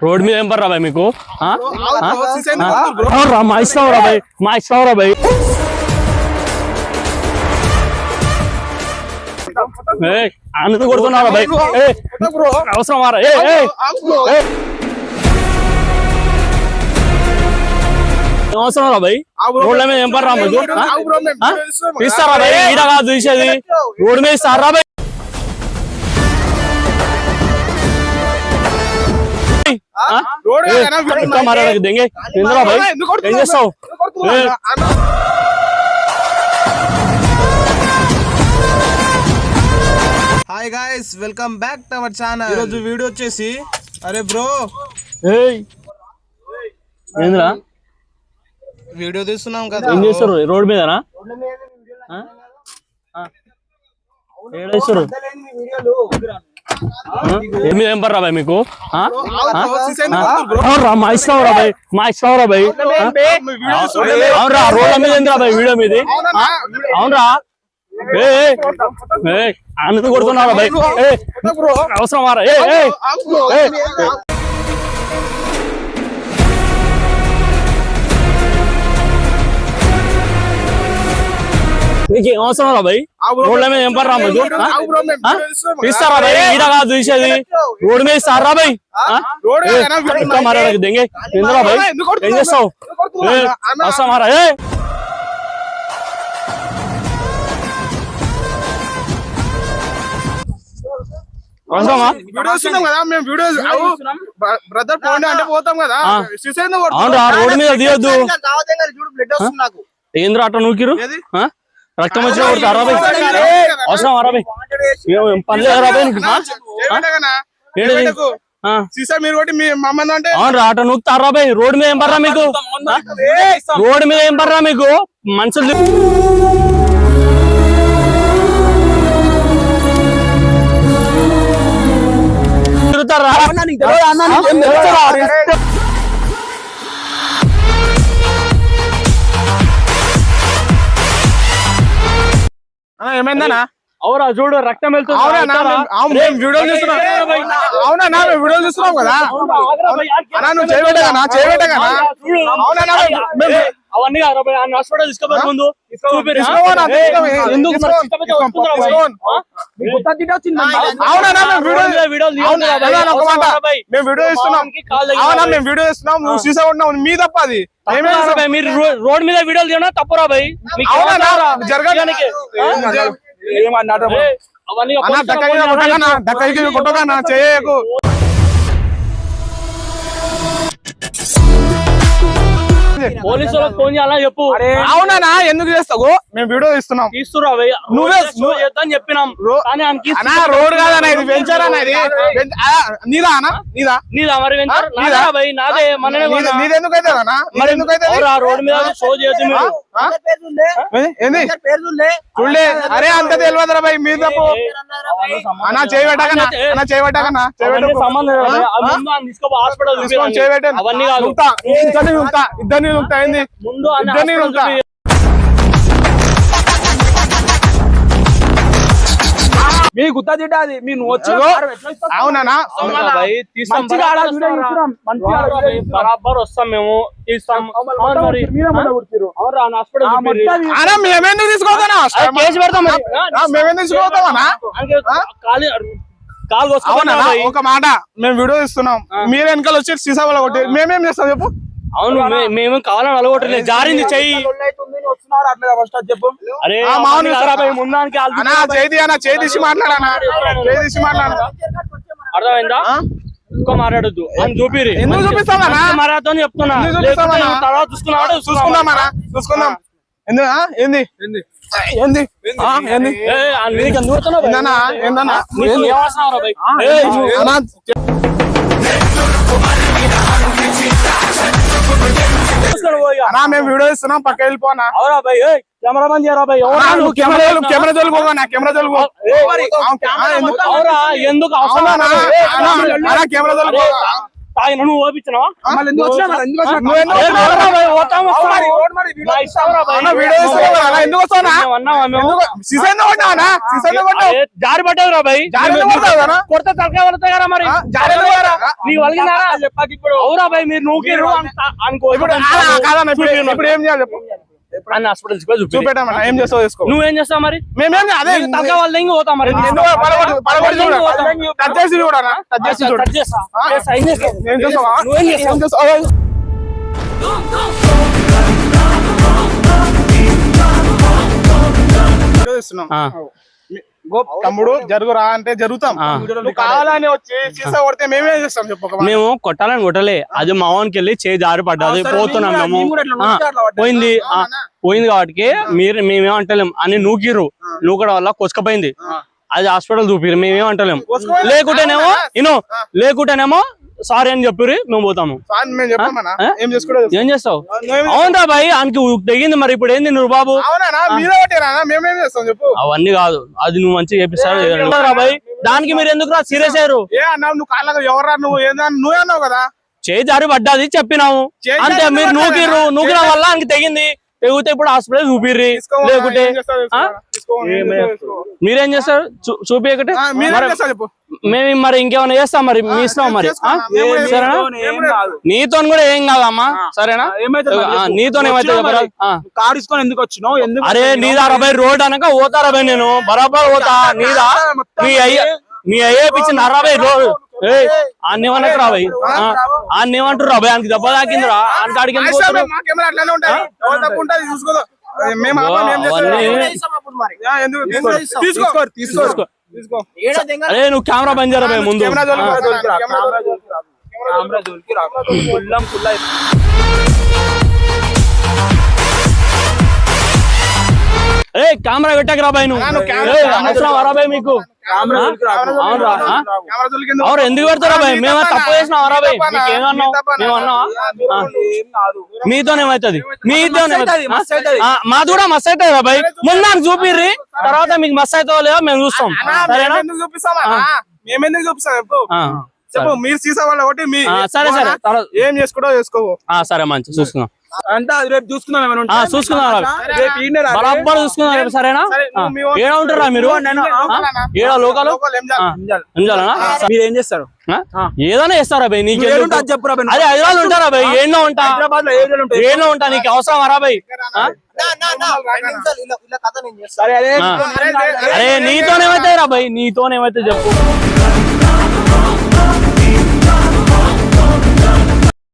Road మీద ఏం పర్రా భాయ్ మీకు మా ఇష్టం రా భాయ్ మా ఇష్టం రా భాయ్ అందుకు కొడుతున్నారా భాయ్ అవసరం మారా అవసరం రా భాయ్ రోడ్ల మీద ఏం పర్రా మీకు ఇస్తారా భాయ్ ఈడ కాదు చూసేది రోడ్ మీద ఇస్తారా భాయ్ देंगे भाई hi guys welcome back to our channel ఈ రోజు వీడియో వచ్చేసి అరే బ్రో ఏంద్రా వీడియో తీస్తున్నాం కదా ఏం చేస్తారు రోడ్ మీదనా ఏడ చేస్తారు ఏం పర్రా భాయ్ మీకు మా ఇష్టం రా భాయ్ మా ఇష్టం రా భాయ్ అవునరా రోడ్ల మీద ఏందిరా భాయ్ వీడియో మీది అవునరా అందుకు కొడుతున్నారా భాయ్ అవసరం మారా నీకేం అవసరం రా భాయ్ రోడ్ల మీద ఏం పర్రా మీకు ఇస్తారా భాయ్ ఈడ కాదు చూసేది రోడ్ మీద ఇస్తారా భాయ్ దెంగే ఏంద్రా భాయ్ ఏం చేస్తావు అవసరం మారా రోడ్ మీద తీయద్దు ఏంద్రా అట్లా నూకిరు రక్తం వచ్చిన కొడతారా భాయ్ అవసరం అరాబాయ్ పర్లేదు అరాబాయ్ అవునరా అట్లా నూకుతారా భాయ్ రోడ్ మీద ఏం పర్రా మీకు రోడ్ మీద ఏం పర్రా మీకు మనుషులు తిరుగుతారా ఏమైందనా అవురా చూడు రక్తం వెళ్తుంది వీడియో చూస్తున్నాం అవునా మేము వీడియో చూస్తున్నాం కదా నువ్వు చేయబెట్టగానా అవన్నీ హాస్పిటల్ తీసుకోపోయే ముందు వీడియో ఇస్తున్నాం నువ్వు సీసా ఉన్నావు మీ తప్ప అది మీరు రోడ్ మీద వీడియోలు తీయడం తప్పురా భాయ్ జరగడానికి కొట్టగానా చేయకు పోలీసు వాళ్ళకి ఫోన్ చేయాలా చెప్పు అవునా ఎందుకు చేస్తావు మేము వీడియో ఇస్తున్నాం తీస్తురా నువ్వు చేద్దాం చెప్పినాం రోడ్ కాదన్నా ఇది వెంచర్ అన్న ఇది నీదా అన్న నీదా నీదా మరి వెంచర్ నాదే నీదెందుకైతే మరి ఎందుకైతే రోడ్ మీద షో చేయొచ్చు ఏంది చూడలే అరే అంత తెలియదురా భయ్ మీరు తప్పు అన్నా చేయబెట్టకన్నా సంబంధం హాస్పిటల్ చేయబెట్టాను అవన్నీ కాదు ఇద్దరిని అయింది ముందు మీ గుత్తా తిట్ట అది మీ అవునా బరాబర్ వస్తాం మేము తీస్తాం మేమెందుకు తీసుకోవద్దా కేసు పెడతాం మేమెందుకు తీసుకోవద్దామన్నా ఒక మాట మేము వీడియో ఇస్తున్నాం మీరు వెనకాల వచ్చి సీసా వల్ల కొట్టి మేమేం చేస్తాం చెప్పు అవును మేము కావాలని అలగొట్టలేదు జారింది చెయ్యి అరే చేసి మాట్లాడానా అర్థమైందా ఎక్కువ మాట్లాడద్దు అని చూపిరి ఎందుకు చూపిస్తామా మాట్లాడుతూ చెప్తున్నా తర్వాత చూసుకుందాం ఏంది మేము వీడియో ఇస్తున్నాం పక్క వెళ్ళిపోనా కెమెరామన్ కెమెరా జోలిపోనా కెమెరా జోలిపో ఎందుకు కెమెరా జోలిపో తాగిన నువ్వు ఓపించినావా మళ్ళీ ఎందుకు వచ్చినా మరి? ఎందుకు వచ్చినా? నువ్వు ఎందుకు ఏ, పోరా భయ్, పోతాం, వస్తాం. మరి ఓడు మరి వీడియో నా ఇష్టం రా భయ్. అన్న, వీడియో తీస్తున్నావు కదా, ఎందుకు వస్తావునా? మేము అన్నావా మేము? సీసా ఎందుకు కొట్టావునా? సీసా ఎందుకు కొట్టావు? అరే, జారి పడ్డావు రా భయ్. జారి ఎందుకు కొడతావు కదా? కొడితే తలకాయ పడతాయి కదా మరి. జారి ఎందుకు కొడతావు? నీకు వలిగిందారా? అవురా భయ్, మీరు నూకిర్రు ఇప్పుడు కాదన్న, ఇప్పుడు ఏం చేయాలి చెప్పు. అన్న హాస్పిటల్ చూపెట్టామన్నా, ఏం చేస్తావు చేసుకో. నువ్వేం చేస్తావు మరి? మేమేం అదే తలకాయ వాళ్ళ దగ్గర పోతాం మరి. ఎందుకు పడగొట్టి చూడు. టచ్ చేసి చూడనా? టచ్ చేసి చూడు. కట్ చేస్తా. చేస్తా, ఏం చేస్తావు? ఏం చేస్తావా? నువ్వేం చేస్తావు? ఏం చేస్తావు? వీడియో తీస్తున్నాం. ఆ, తమ్ముడు జరుగురా అంటే జరుగుతాం. ఆ. నువ్వు కావాలని వచ్చి సీసా కొడితే మేమేం చేస్తాం చెప్పు ఒక మాట. మేము కొట్టాలని కొట్టలే, అది మావానికి వెళ్ళి చేయి జారి పడ్డది, పోతున్నాం మేము. పోయింది పోయింది కాబట్టి మేమేమంటలేం అని నూకిర్రు, నూకడం వల్ల కొసుకపోయింది. అది హాస్పిటల్ చూపిరు, మేమేమంటలేం. లేకుంటేనేమో లేకుంటేనేమో సారీ అని చెప్పిర్రు, మేము పోతాము. సార్ మేము చెప్పామన్నా, ఏం చేసుకుంటా ఏం చేస్తావు? అవునరా భయ్, ఆయనకి తెగింది మరి. ఇప్పుడు ఏంది నువ్వు బాబు? అవునా? మీరే కొట్టారా? మేమేం చేస్తాం చెప్పు. అవన్నీ కాదు, అది నువ్వు మంచిగా చెప్పిస్తావు భయ్. దానికి మీరు ఎందుకు రా సీరియస్ అయ్యారు? ఏ అన్నావు నువ్వు? కాళ్ళగా ఎవరా నువ్వు? ఏందా నువ్వే అన్నావు కదా. చేయి జారి పడ్డది చెప్పినాము అంతే. మీరు నూకిన వల్ల ఆయనకి తెగింది. తెగితే ఇప్పుడు హాస్పిటల్ చూపిర్రి. లేకుంటే మీరేం చేస్తారు? చూపించకటే మేము మరి ఇంకేమైనా చేస్తాం మరి. మీ ఇష్టం మరి. సరేనా? నీతో కూడా ఏం కాదమ్మా, సరేనా? నీతో ఏమైతే కారు తీసుకొని ఎందుకు వచ్చినావు? ఎందుకు? అరే నీదా రబై రోడ్ అనక పోతారా భయ్, నేను బరాబర్ పోతా. నీదా మీ అయ్యే పిచ్చి నరాబాయ్ రోడ్. అన్ని ఏమన్నట్టు రాబాయ్, అన్ని ఏమంటారు రాబాయ్? ఆయనకి దెబ్బ తాకిందిరా, ఆయనకి అడిగి అరే నువ్వు కెమెరా బంద్ చేయరా భయ్ ముందు. ఏ కెమెరా పెట్టకు రాబాయ్ నువ్వు. రాబాయ్ మీకు అవును ఎందుకు పెడతారా భయ్? మేము తప్పు చేసినాం రాబాయ్. మీకేమన్నావు? మేమన్నావా? మీతోనేమవుతుంది? మాది కూడా మస్తు అవుతుంది రాబాయ్. ముందు నాకు చూపిర్రి, తర్వాత మీకు మస్తు అవుతుందో లేదో మేము చూస్తాం. సరేనా? మేమెందుకు చూపిస్తాం చెప్పు. చెప్పు మీరు సీసా వాళ్ళ ఒకటి మీ సరే సరే ఏం చేసుకుంటా చేసుకో. సరే మంచి చూసుకుందాం. అంటే అది రేపు చూసుకుందాం. చూసుకుందాం బరాబర్ చూసుకుందాం రేపు. సరేనా? ఏడా ఉంటారా మీరు? ఏడా లోకాలు మీరు ఏం చేస్తారు? ఏదైనా చేస్తారా భయ్? నీకు చెప్పురా. అదే హైదరాబాద్ ఉంటారా భయ్? ఏడో ఉంటా, ఏడో ఉంటా. నీకు అవసరం రా భయ్? అరే నీతోనేమైతే రా భయ్, నీతోనేమైతే చెప్పు.